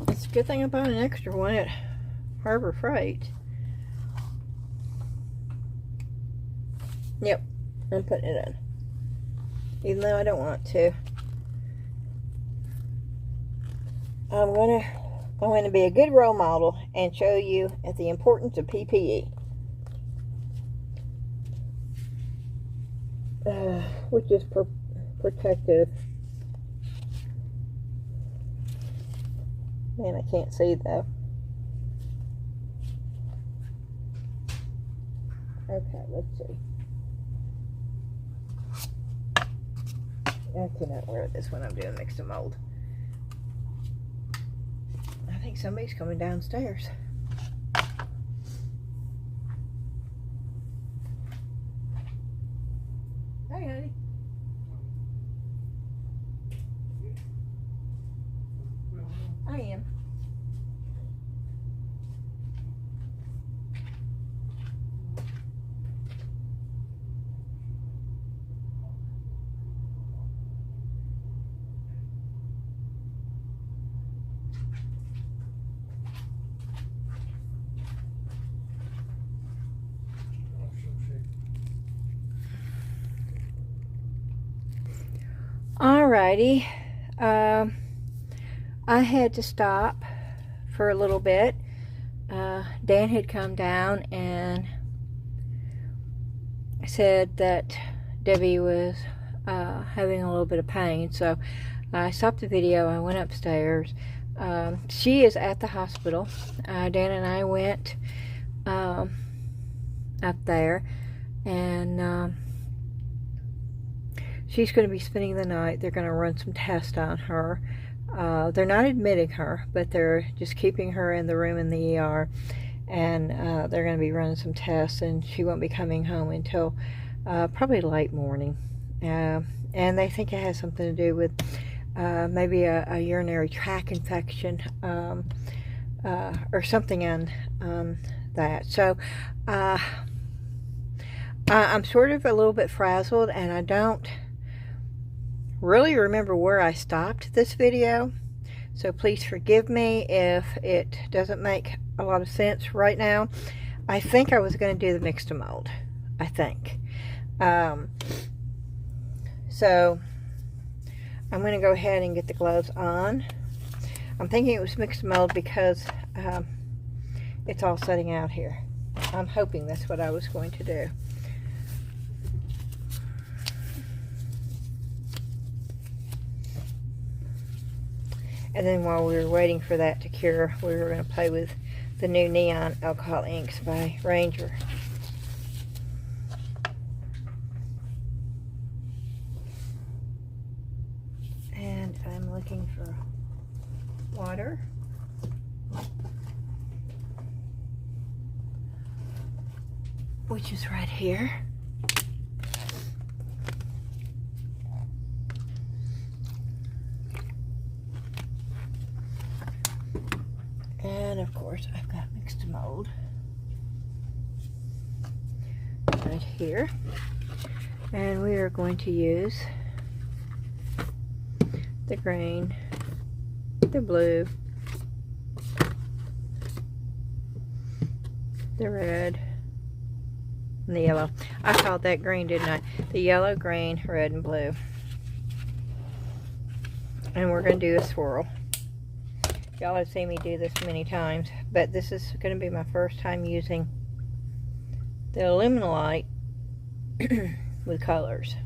It's a good thing I bought an extra one at Harbor Freight. Yep, I'm putting it in. Even though I don't want to. I'm going to be a good role model and show you at the importance of PPE. Which is protective. Man, I can't see though. Okay, let's see. I cannot wear this when I'm doing mix and mold. I think somebody's coming downstairs. Hey, honey. I am. Alrighty, I had to stop for a little bit. Dan had come down and said that Debbie was having a little bit of pain, so I stopped the video. I went upstairs. She is at the hospital. Dan and I went up there, and she's going to be spending the night. They're going to run some tests on her. They're not admitting her, but they're just keeping her in the room in the ER, and they're going to be running some tests, and she won't be coming home until probably late morning. And they think it has something to do with maybe a urinary tract infection or something on that. So I'm sort of a little bit frazzled, and I don't really remember where I stopped this video, so please forgive me if it doesn't make a lot of sense right now. I think I was going to do the mix to mold, I think. So I'm going to go ahead and get the gloves on. I'm thinking it was mixed mold because it's all setting out here. I'm hoping that's what I was going to do. And then while we were waiting for that to cure, we were going to play with the new neon alcohol inks by Ranger. And I'm looking for water. Which is right here. And of course I've got mixed mold right here. And we are going to use the green, the blue, the red, and the yellow. I called that green, didn't I? The yellow, green, red, and blue. And we're going to do a swirl. Y'all have seen me do this many times, but this is going to be my first time using the Illuminalight with colors.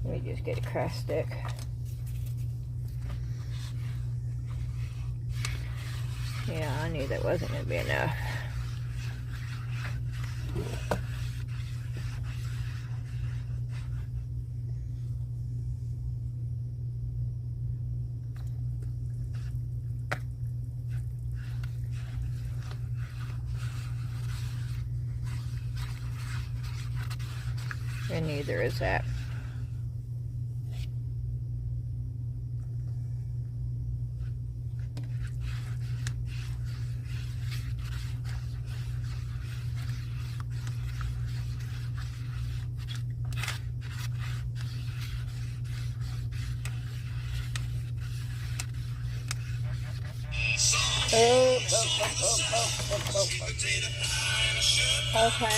Let me just get a craft stick. Yeah, I knew that wasn't going to be enough. And neither is that. Okay.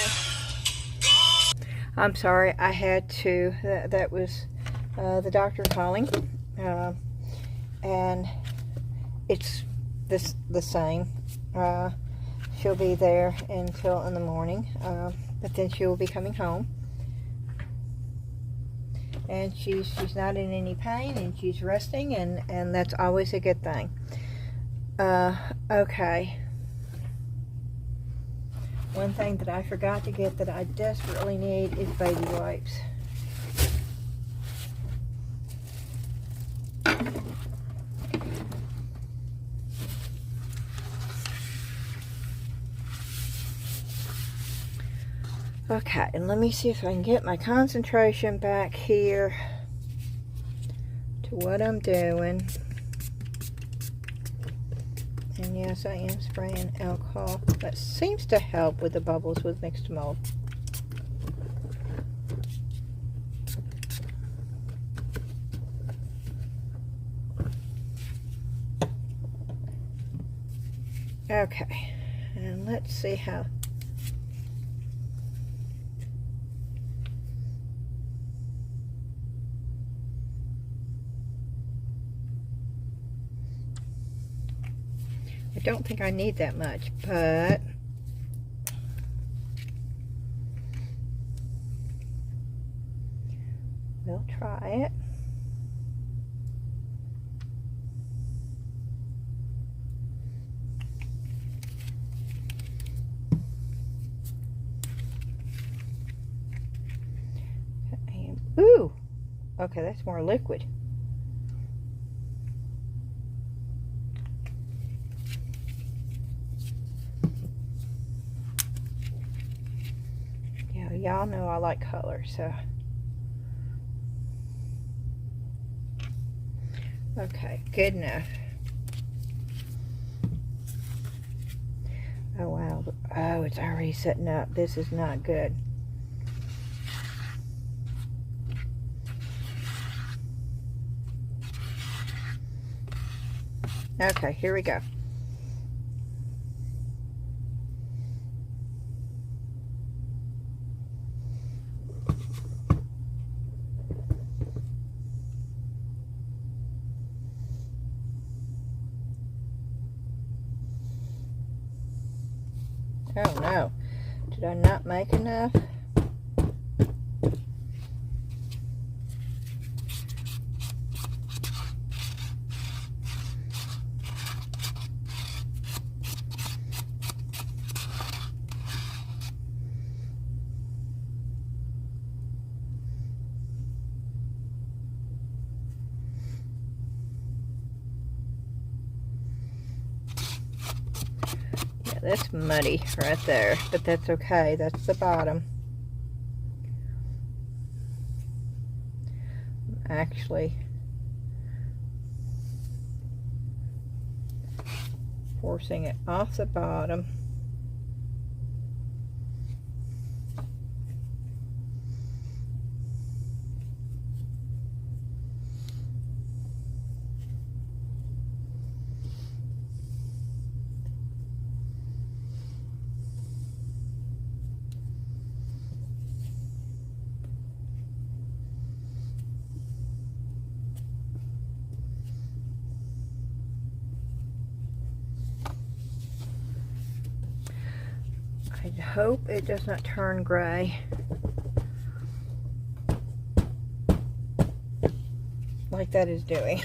I'm sorry, I had to, that was the doctor calling, and it's the same. She'll be there until in the morning, but then she will be coming home, and she's not in any pain, and she's resting, and that's always a good thing. Okay. One thing that I forgot to get that I desperately need is baby wipes. Okay, and let me see if I can get my concentration back here to what I'm doing. And yes, I am spraying alcohol. That seems to help with the bubbles with mixed mold. Okay, and let's see how. I don't think I need that much, but we'll try it. Ooh, okay, that's more liquid. Yeah, y'all know I like color, so. Okay, good enough. Oh, wow. Oh, it's already setting up. This is not good. Okay, here we go. Oh no, did I not make enough? That's muddy right there, but that's okay. That's the bottom. Actually forcing it off the bottom. I hope it does not turn gray. Like that is doing.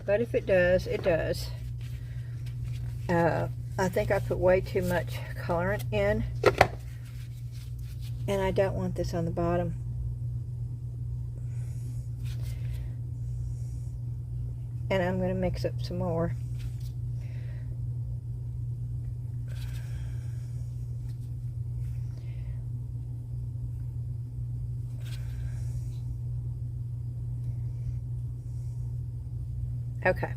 But if it does, it does. I think I put way too much colorant in. And I don't want this on the bottom. And I'm going to mix up some more. Okay.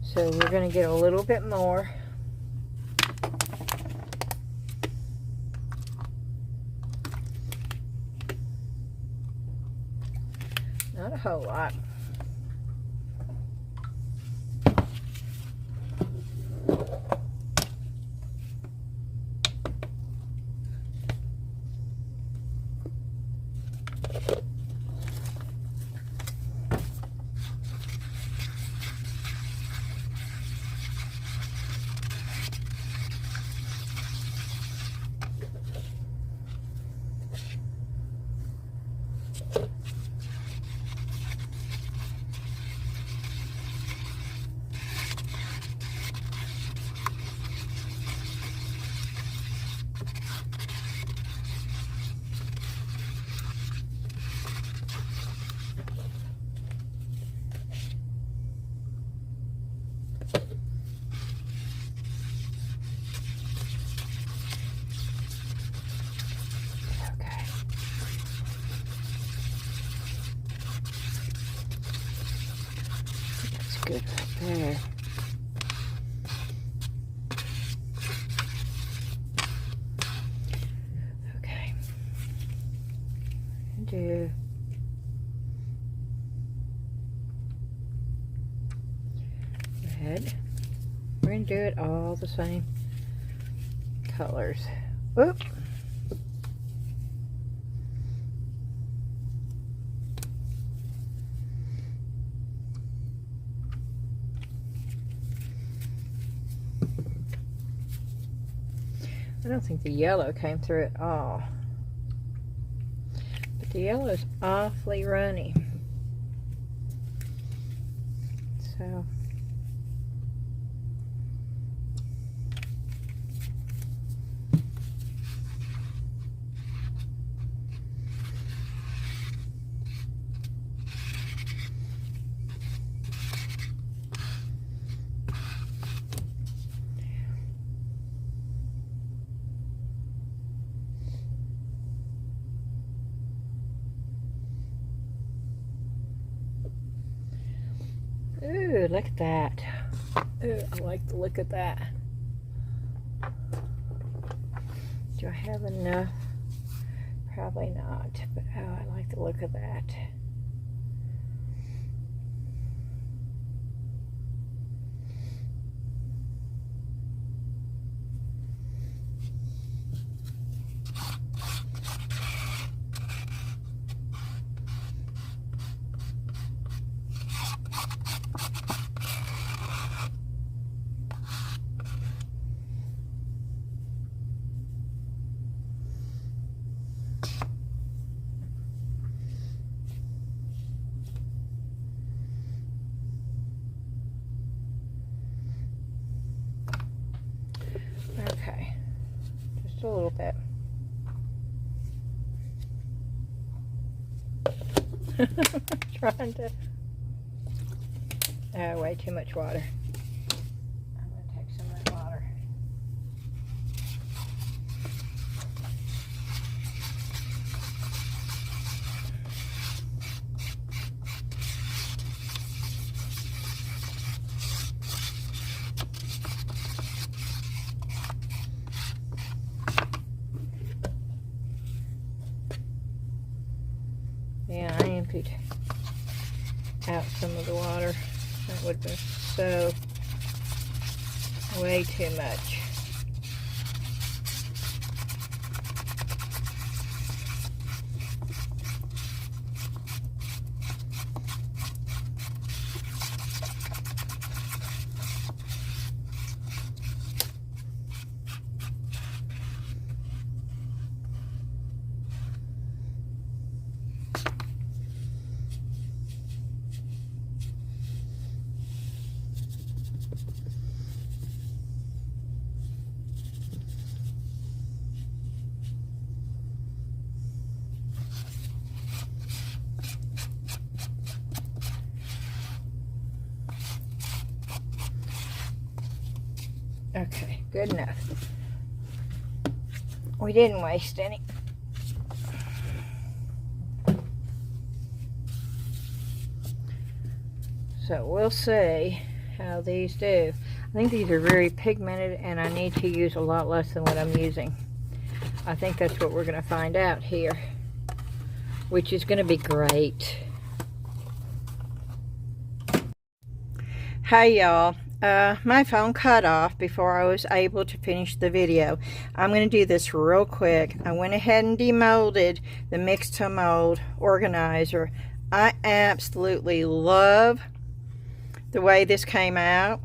So we're going to get a little bit more. Not a whole lot. good right there. Okay. Do red. We're going to do it all the same colors. Whoop. I don't think the yellow came through at all. But the yellow is awfully runny. So ooh, look at that. Ooh, I like the look of that. Do I have enough? Probably not, but oh, I like the look of that. Okay, just a little bit. Trying to, oh, way too much water. I'm going to take some of that water. Yeah, I emptied out some of the water. That would have been so way too much. Okay, good enough. We didn't waste any. So we'll see how these do. I think these are very pigmented and I need to use a lot less than what I'm using. I think that's what we're going to find out here, which is going to be great. Hey y'all. My phone cut off before I was able to finish the video. I'm going to do this real quick. I went ahead and demolded the mix to mold organizer. I absolutely love the way this came out.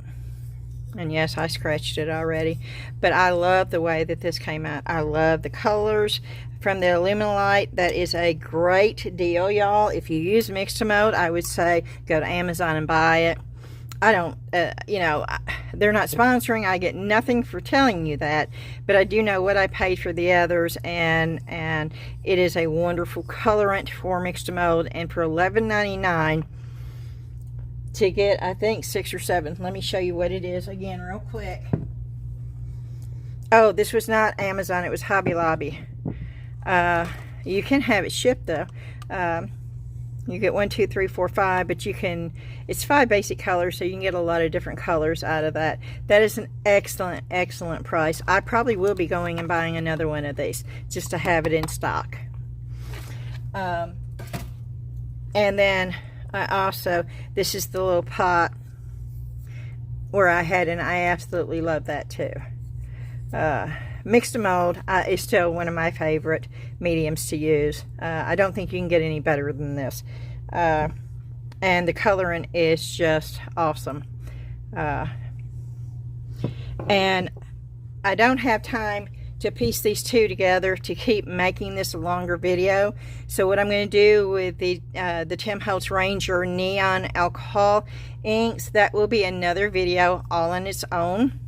And yes, I scratched it already. But I love the way that this came out. I love the colors from the Illuminalight. That is a great deal, y'all. If you use mix to mold, I would say go to Amazon and buy it. I don't, you know, they're not sponsoring. I get nothing for telling you that, but I do know what I paid for the others, and it is a wonderful colorant for mix to mold. And for $11.99 to get, I think 6 or 7. Let me show you what it is again real quick. Oh, this was not Amazon. It was Hobby Lobby. You can have it shipped though. You get 1, 2, 3, 4, 5, but you can, it's 5 basic colors, so you can get a lot of different colors out of that. That is an excellent, excellent price. I probably will be going and buying another one of these just to have it in stock. And then I also, this is the little pot where I had, and I absolutely love that too. Mixed mold is still one of my favorite mediums to use. I don't think you can get any better than this. And the coloring is just awesome. And I don't have time to piece these two together to keep making this a longer video. So what I'm going to do with the Tim Holtz Ranger Neon Alcohol inks, that will be another video all on its own.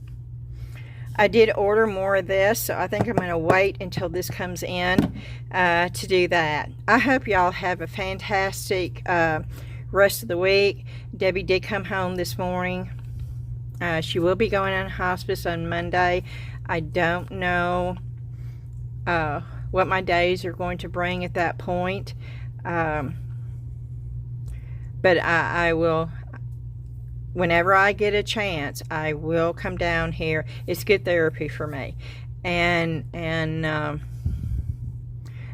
I did order more of this, so I think I'm going to wait until this comes in to do that. I hope y'all have a fantastic rest of the week. Debbie did come home this morning. She will be going on hospice on Monday. I don't know what my days are going to bring at that point. But I will, whenever I get a chance, I will come down here. It's good therapy for me. And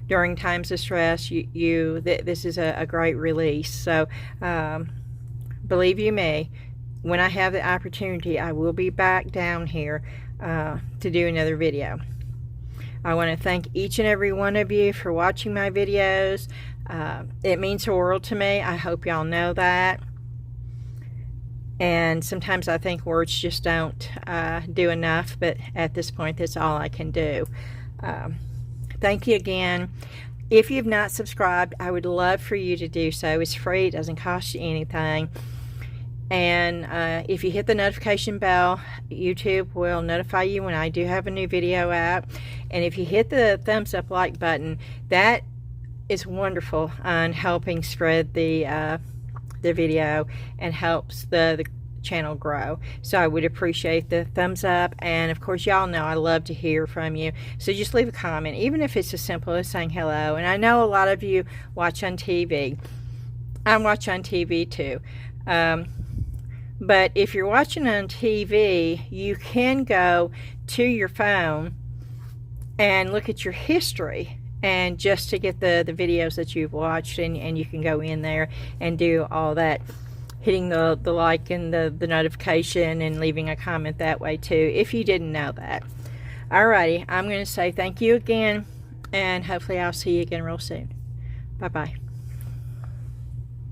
during times of stress, this is a great release. So believe you me, when I have the opportunity, I will be back down here to do another video. I want to thank each and every one of you for watching my videos. It means the world to me. I hope y'all know that. And sometimes I think words just don't do enough, but at this point, that's all I can do. Thank you again. If you've not subscribed, I would love for you to do so. It's free. It doesn't cost you anything. And if you hit the notification bell, YouTube will notify you when I do have a new video out. And if you hit the thumbs up like button, that is wonderful on helping spread the video and helps the channel grow. So I would appreciate the thumbs up. And of course, y'all know I love to hear from you. So just leave a comment, even if it's as simple as saying hello. And I know a lot of you watch on TV. I watch on TV too. But if you're watching on TV, you can go to your phone and look at your history, and just to get the videos that you've watched, and you can go in there and do all that, hitting the like and the notification and leaving a comment that way too, if you didn't know that. Alrighty, I'm going to say thank you again, and hopefully I'll see you again real soon. Bye-bye.